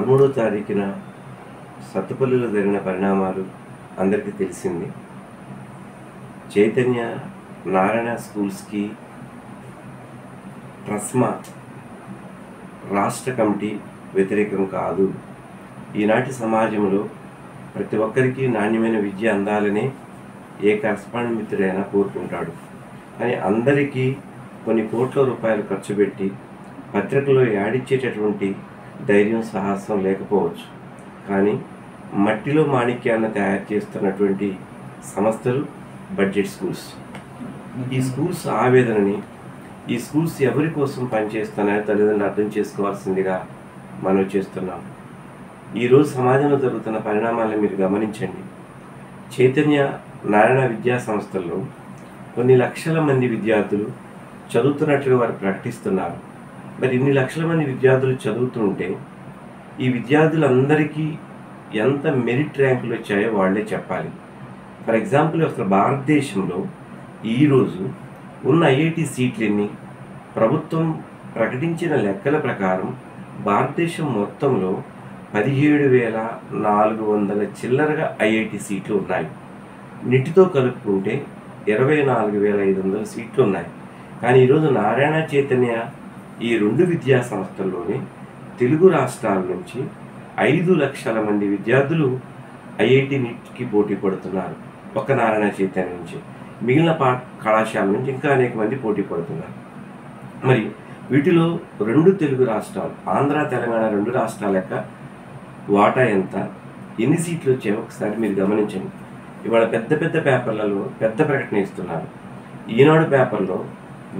13వ తారీఖున సత్తుపల్లిలో జరిగిన పరిణామాలు అందరికీ తెలిసింది. చైతన్య నారాయణ స్కూల్స్కి ట్రస్మా రాష్ట్ర కమిటీ వ్యతిరేకం కాదు. ఈనాటి సమాజంలో ప్రతి ఒక్కరికి నాణ్యమైన విద్య అందాలనే ఏ కరస్పాండెంట్ మిత్రుడైనా కోరుకుంటాడు. కానీ అందరికీ కొన్ని కోట్ల రూపాయలు ఖర్చు పెట్టి పత్రికలో యాడిచ్చేటటువంటి ధైర్యం సాహసం లేకపోవచ్చు. కానీ మట్టిలో మాణిక్యాలను తయారు చేస్తున్నటువంటి సంస్థలు బడ్జెట్ స్కూల్స్. ఈ స్కూల్స్ ఆవేదనని, ఈ స్కూల్స్ ఎవరి కోసం పనిచేస్తున్నాయో తల్లిదండ్రులు అర్థం చేసుకోవాల్సిందిగా మనం చేస్తున్నాం. ఈరోజు సమాజంలో జరుగుతున్న పరిణామాలను మీరు గమనించండి. చైతన్య నారాయణ విద్యా సంస్థల్లో కొన్ని లక్షల మంది విద్యార్థులు చదువుతున్నట్లుగా వారు ప్రకటిస్తున్నారు. మరి ఇన్ని లక్షల మంది విద్యార్థులు చదువుతుంటే ఈ విద్యార్థులందరికీ ఎంత మెరిట్ ర్యాంకులు వచ్చాయో వాళ్ళే చెప్పాలి. ఫర్ ఎగ్జాంపుల్, అసలు భారతదేశంలో ఈరోజు ఉన్న ఐఐటి సీట్లు ఎన్ని? ప్రభుత్వం ప్రకటించిన లెక్కల ప్రకారం భారతదేశం మొత్తంలో 17,400 చిల్లరగా ఐఐటి సీట్లు ఉన్నాయి. నిటితో కలుపుకుంటే 24,500 సీట్లు ఉన్నాయి. కానీ ఈరోజు నారాయణ చైతన్య ఈ రెండు విద్యా సంస్థల్లోనే తెలుగు రాష్ట్రాల నుంచి 5 లక్షల మంది విద్యార్థులు ఐఐటి నీట్కి పోటీ పడుతున్నారు. ఒక్క నారాయణ చైతన్య నుంచి, మిగిలిన కళాశాల నుంచి ఇంకా అనేక మంది పోటీ పడుతున్నారు. మరి వీటిలో రెండు తెలుగు రాష్ట్రాలు, ఆంధ్ర తెలంగాణ రెండు రాష్ట్రాల యొక్క వాటా ఎంత, ఎన్ని సీట్లు వచ్చాయో ఒకసారి మీరు గమనించండి. ఇవాళ పెద్ద పెద్ద పేపర్లలో పెద్ద ప్రకటన ఇస్తున్నారు. ఈనాడు పేపర్లో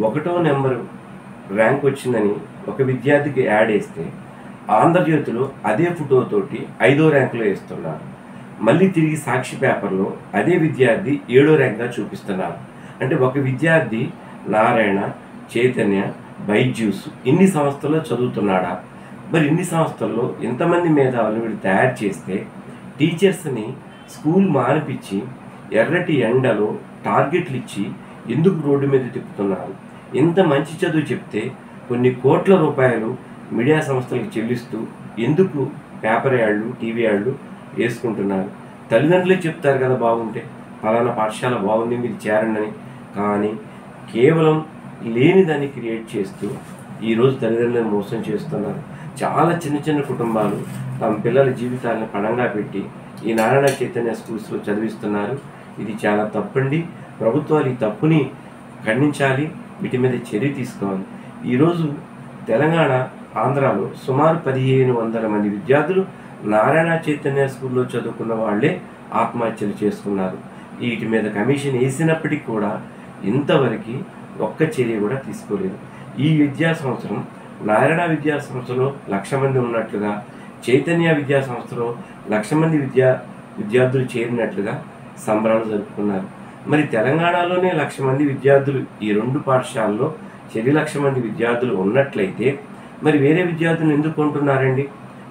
1వ నెంబరు ర్యాంక్ వచ్చిందని ఒక విద్యార్థికి యాడ్ వేస్తే ఆంధ్రజ్యోతిలో అదే ఫోటోతోటి 5వ ర్యాంకులో వేస్తున్నారు. మళ్ళీ తిరిగి సాక్షి పేపర్లో అదే విద్యార్థి 7వ ర్యాంక్గా చూపిస్తున్నారు. అంటే ఒక విద్యార్థి నారాయణ, చైతన్య, బైజ్యూస్ ఇన్ని సంస్థల్లో చదువుతున్నాడా? మరి ఇన్ని సంస్థల్లో ఎంతమంది మేధావులు వీళ్ళు తయారు చేస్తే టీచర్స్ని స్కూల్ మానిపించి ఎర్రటి ఎండలో టార్గెట్లు ఇచ్చి ఎందుకు రోడ్డు మీద తిప్పుతున్నారు? ఎంత మంచి చదువు చెప్తే కొన్ని కోట్ల రూపాయలు మీడియా సంస్థలకు చెల్లిస్తూ ఎందుకు పేపర్ యాడ్లు, టీవీ యాడ్లు వేసుకుంటున్నారు? తల్లిదండ్రులే చెప్తారు కదా బాగుంటే, ఫలానా పాఠశాల బాగుంది మీరు చేరండి అని. కానీ కేవలం లేనిదాన్ని క్రియేట్ చేస్తూ ఈరోజు తల్లిదండ్రులను మోసం చేస్తున్నారు. చాలా చిన్న చిన్న కుటుంబాలు తమ పిల్లల జీవితాలను పణంగా పెట్టి ఈ నారాయణ చైతన్య స్కూల్స్లో చదివిస్తున్నారు. ఇది చాలా తప్పండి. ప్రభుత్వాలు ఈ తప్పుని ఖండించాలి, వీటి మీద చర్య తీసుకోవాలి. ఈరోజు తెలంగాణ, ఆంధ్రాలో సుమారు 1,500 మంది విద్యార్థులు నారాయణ చైతన్య స్కూల్లో చదువుకున్న వాళ్ళే ఆత్మహత్యలు చేసుకున్నారు. వీటి మీద కమిషన్ వేసినప్పటికీ కూడా ఇంతవరకు ఒక్క చర్య కూడా తీసుకోలేదు. ఈ విద్యా సంవత్సరం నారాయణ విద్యా సంస్థలో 1,00,000 మంది ఉన్నట్లుగా, చైతన్య విద్యా సంస్థలో 1,00,000 మంది విద్యార్థులు చేరినట్లుగా సంబరాలు జరుపుకున్నారు. మరి తెలంగాణలోనే 1,00,000 మంది విద్యార్థులు ఈ రెండు పాఠశాలలో 1,00,000 మంది విద్యార్థులు ఉన్నట్లయితే మరి వేరే విద్యార్థులు ఎందుకు కొంటున్నారండి?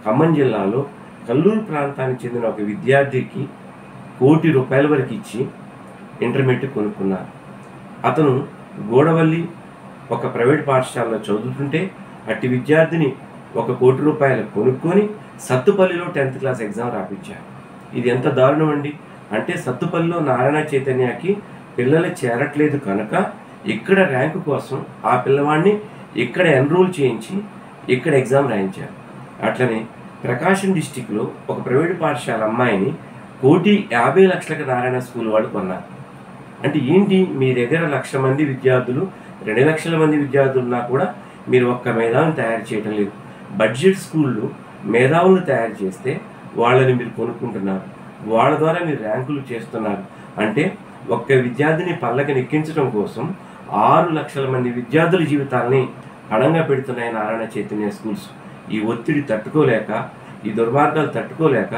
ఖమ్మం జిల్లాలో కల్లూరు ప్రాంతానికి చెందిన ఒక విద్యార్థికి ₹1 కోటి వరకు ఇచ్చి ఇంటర్మీడియట్ కొనుక్కున్నారు. అతను గోడవల్లి ఒక ప్రైవేట్ పాఠశాలలో చదువుతుంటే అట్టి విద్యార్థిని ₹1 కోటి కొనుక్కొని సత్తుపల్లిలో 10th క్లాస్ ఎగ్జామ్ రాపించారు. ఇది ఎంత దారుణం అండి! అంటే సత్తుపల్లిలో నారాయణ చైతన్యకి పిల్లలు చేరట్లేదు కనుక ఇక్కడ ర్యాంకు కోసం ఆ పిల్లవాడిని ఇక్కడ ఎన్రోల్ చేయించి ఇక్కడ ఎగ్జామ్ రాయించారు. అట్లనే ప్రకాశం డిస్టిక్లో ఒక ప్రైవేట్ పాఠశాల అమ్మాయిని ₹1,50,00,000కి నారాయణ స్కూల్ వాళ్ళు కొన్నారు. అంటే ఏంటి, మీ దగ్గర 1,00,000 మంది విద్యార్థులు, 2,00,000 మంది విద్యార్థులు ఉన్నా కూడా మీరు ఒక్క మేధావిని తయారు చేయడం లేదు. బడ్జెట్ స్కూళ్ళు మేధావులను తయారు చేస్తే వాళ్ళని మీరు కొనుక్కుంటున్నారు, వాళ్ళ ద్వారా మీరు ర్యాంకులు చేస్తున్నారు. అంటే ఒక్క విద్యార్థిని పల్లకి నెక్కించడం కోసం 6 లక్షల మంది విద్యార్థుల జీవితాలని పణంగా పెడుతున్నాయి నారాయణ చైతన్య స్కూల్స్. ఈ ఒత్తిడి తట్టుకోలేక, ఈ దుర్మార్గాలు తట్టుకోలేక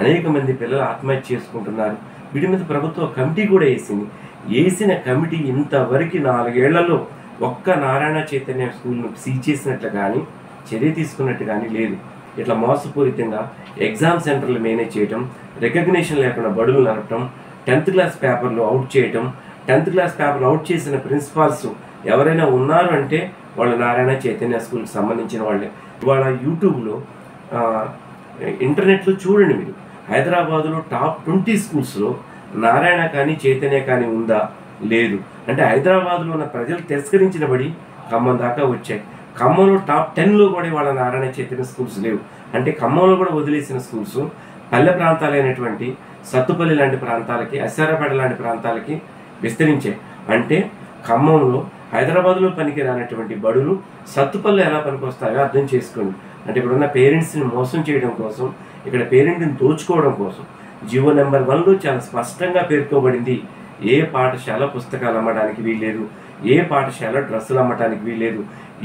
అనేక మంది పిల్లలు ఆత్మహత్య చేసుకుంటున్నారు. వీటి మీద ప్రభుత్వం కమిటీ కూడా వేసిన కమిటీ ఇంతవరకు 4 ఏళ్లలో ఒక్క నారాయణ చైతన్య స్కూల్ను సీజ్ చేసినట్లు కానీ, చర్య తీసుకున్నట్టు కానీ లేదు. ఇట్లా మోసపూరితంగా ఎగ్జామ్ సెంటర్లు మేనేజ్ చేయటం, రికగ్నిషన్ లేకుండా బడులు నడపటం, 10th క్లాస్ పేపర్లు అవుట్ చేయటం, 10th క్లాస్ పేపర్లు అవుట్ చేసిన ప్రిన్సిపాల్స్ ఎవరైనా ఉన్నారు అంటే వాళ్ళు నారాయణ చైతన్య స్కూల్కి సంబంధించిన వాళ్ళే. ఇవాళ యూట్యూబ్లో ఇంటర్నెట్లో చూడండి మీరు. హైదరాబాదులో టాప్ 20 స్కూల్స్లో నారాయణ కానీ చైతన్య కానీ ఉందా? లేదు. అంటే హైదరాబాద్లో ఉన్న ప్రజలు తిరస్కరించిన బడి ఖమ్మం దాకా వచ్చాయి. ఖమ్మంలో టాప్ 10లో కూడా వాళ్ళ నారాయణ చైతన్య స్కూల్స్ లేవు. అంటే ఖమ్మంలో కూడా వదిలేసిన స్కూల్స్ పల్లె ప్రాంతాలైనటువంటి సత్తుపల్లి లాంటి ప్రాంతాలకి, అశ్వారాపేట లాంటి ప్రాంతాలకి విస్తరించాయి. అంటే ఖమ్మంలో హైదరాబాద్లో పనికి రానటువంటి బడులు సత్తుపల్లి ఎలా పనికొస్తాయో అర్థం చేసుకోండి. అంటే ఇక్కడున్న పేరెంట్స్ని మోసం చేయడం కోసం, ఇక్కడ పేరెంట్ని దోచుకోవడం కోసం జీవో నెంబర్ 1లో చాలా స్పష్టంగా పేర్కొబడింది. ఏ పాఠశాల పుస్తకాలు అమ్మడానికి వీల్లేదు, ఏ పాఠశాల డ్రెస్సులు అమ్మడానికి వీల్లేదు,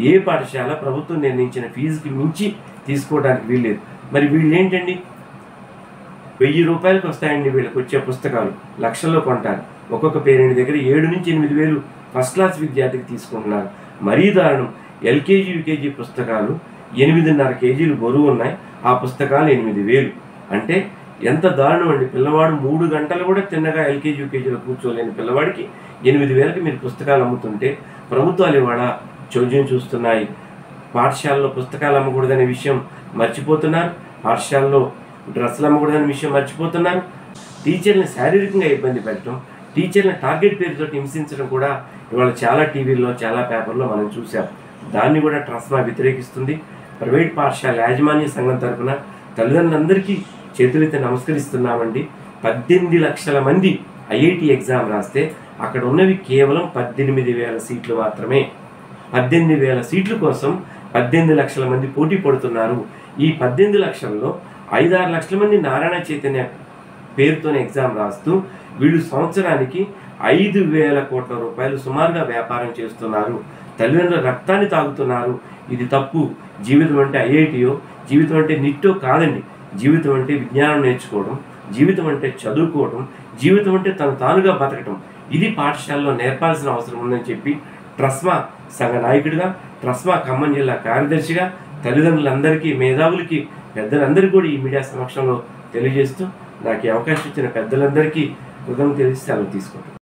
ఏ పాఠశాల ప్రభుత్వం నిర్ణయించిన ఫీజుకి మించి తీసుకోవడానికి వీల్లేదు. మరి వీళ్ళు ఏంటండి, 1000 రూపాయలకు వస్తాయండి వీళ్ళకి వచ్చే పుస్తకాలు, లక్షల్లో కొంటారు. ఒక్కొక్క పేరెంట్ దగ్గర 7 నుంచి 8 వేలు ఫస్ట్ క్లాస్ విద్యార్థికి తీసుకుంటున్నారు. మరీ దారుణం, ఎల్కేజీ యూకేజీ పుస్తకాలు 8.5 కేజీలు బరువు ఉన్నాయి, ఆ పుస్తకాలు 8,000. అంటే ఎంత దారుణం అండి. పిల్లవాడు 3 గంటలు కూడా తిన్నగా ఎల్కేజీ యూకేజీలో కూర్చోలేని పిల్లవాడికి 8,000కి మీరు పుస్తకాలు అమ్ముతుంటే ప్రభుత్వాలు ఇవాళ చోద్యం చూస్తున్నాయి. పాఠశాలలో పుస్తకాలు అమ్మకూడదనే విషయం మర్చిపోతున్నారు, పాఠశాలలో డ్రెస్సులు అమ్మకూడదనే విషయం మర్చిపోతున్నారు. టీచర్ని శారీరకంగా ఇబ్బంది పెట్టడం, టీచర్ని టార్గెట్ పేరుతో హింసించడం కూడా ఇవాళ చాలా టీవీల్లో చాలా పేపర్లో మనం చూసాం. దాన్ని కూడా ట్రస్మా వ్యతిరేకిస్తుంది. ప్రైవేట్ పాఠశాల యాజమాన్య సంఘం తరఫున తల్లిదండ్రులందరికీ చేతులెత్తి నమస్కరిస్తున్నామండి. 18 లక్షల మంది ఐఐటి ఎగ్జామ్ రాస్తే అక్కడ ఉన్నవి కేవలం 18,000 సీట్లు మాత్రమే. 18,000 సీట్ల కోసం 18 లక్షల మంది పోటీ పడుతున్నారు. ఈ 18 లక్షల్లో 5-6 లక్షల మంది నారాయణ చైతన్య పేరుతోనే ఎగ్జామ్ రాస్తూ వీళ్ళు సంవత్సరానికి 5,000 కోట్ల రూపాయలు సుమారుగా వ్యాపారం చేస్తున్నారు. తల్లిదండ్రుల రక్తాన్ని తాగుతున్నారు. ఇది తప్పు. జీవితం అంటే ఐఐటియో, జీవితం అంటే నిట్టో కాదండి. జీవితం అంటే విజ్ఞానం నేర్చుకోవడం, జీవితం అంటే చదువుకోవడం, జీవితం అంటే తను తానుగా బతకటం. ఇది పాఠశాలలో నేర్పాల్సిన అవసరం ఉందని చెప్పి ట్రస్మా సంఘ నాయకుడిగా, ట్రస్మా ఖమ్మం జిల్లా కార్యదర్శిగా తల్లిదండ్రులందరికీ, మేధావులకి, పెద్దలందరికీ కూడా ఈ మీడియా సమక్షంలో తెలియజేస్తూ నాకు ఈ అవకాశం ఇచ్చిన పెద్దలందరికీ కృతజ్ఞతలు తెలిసి సెలవు తీసుకుంటాను.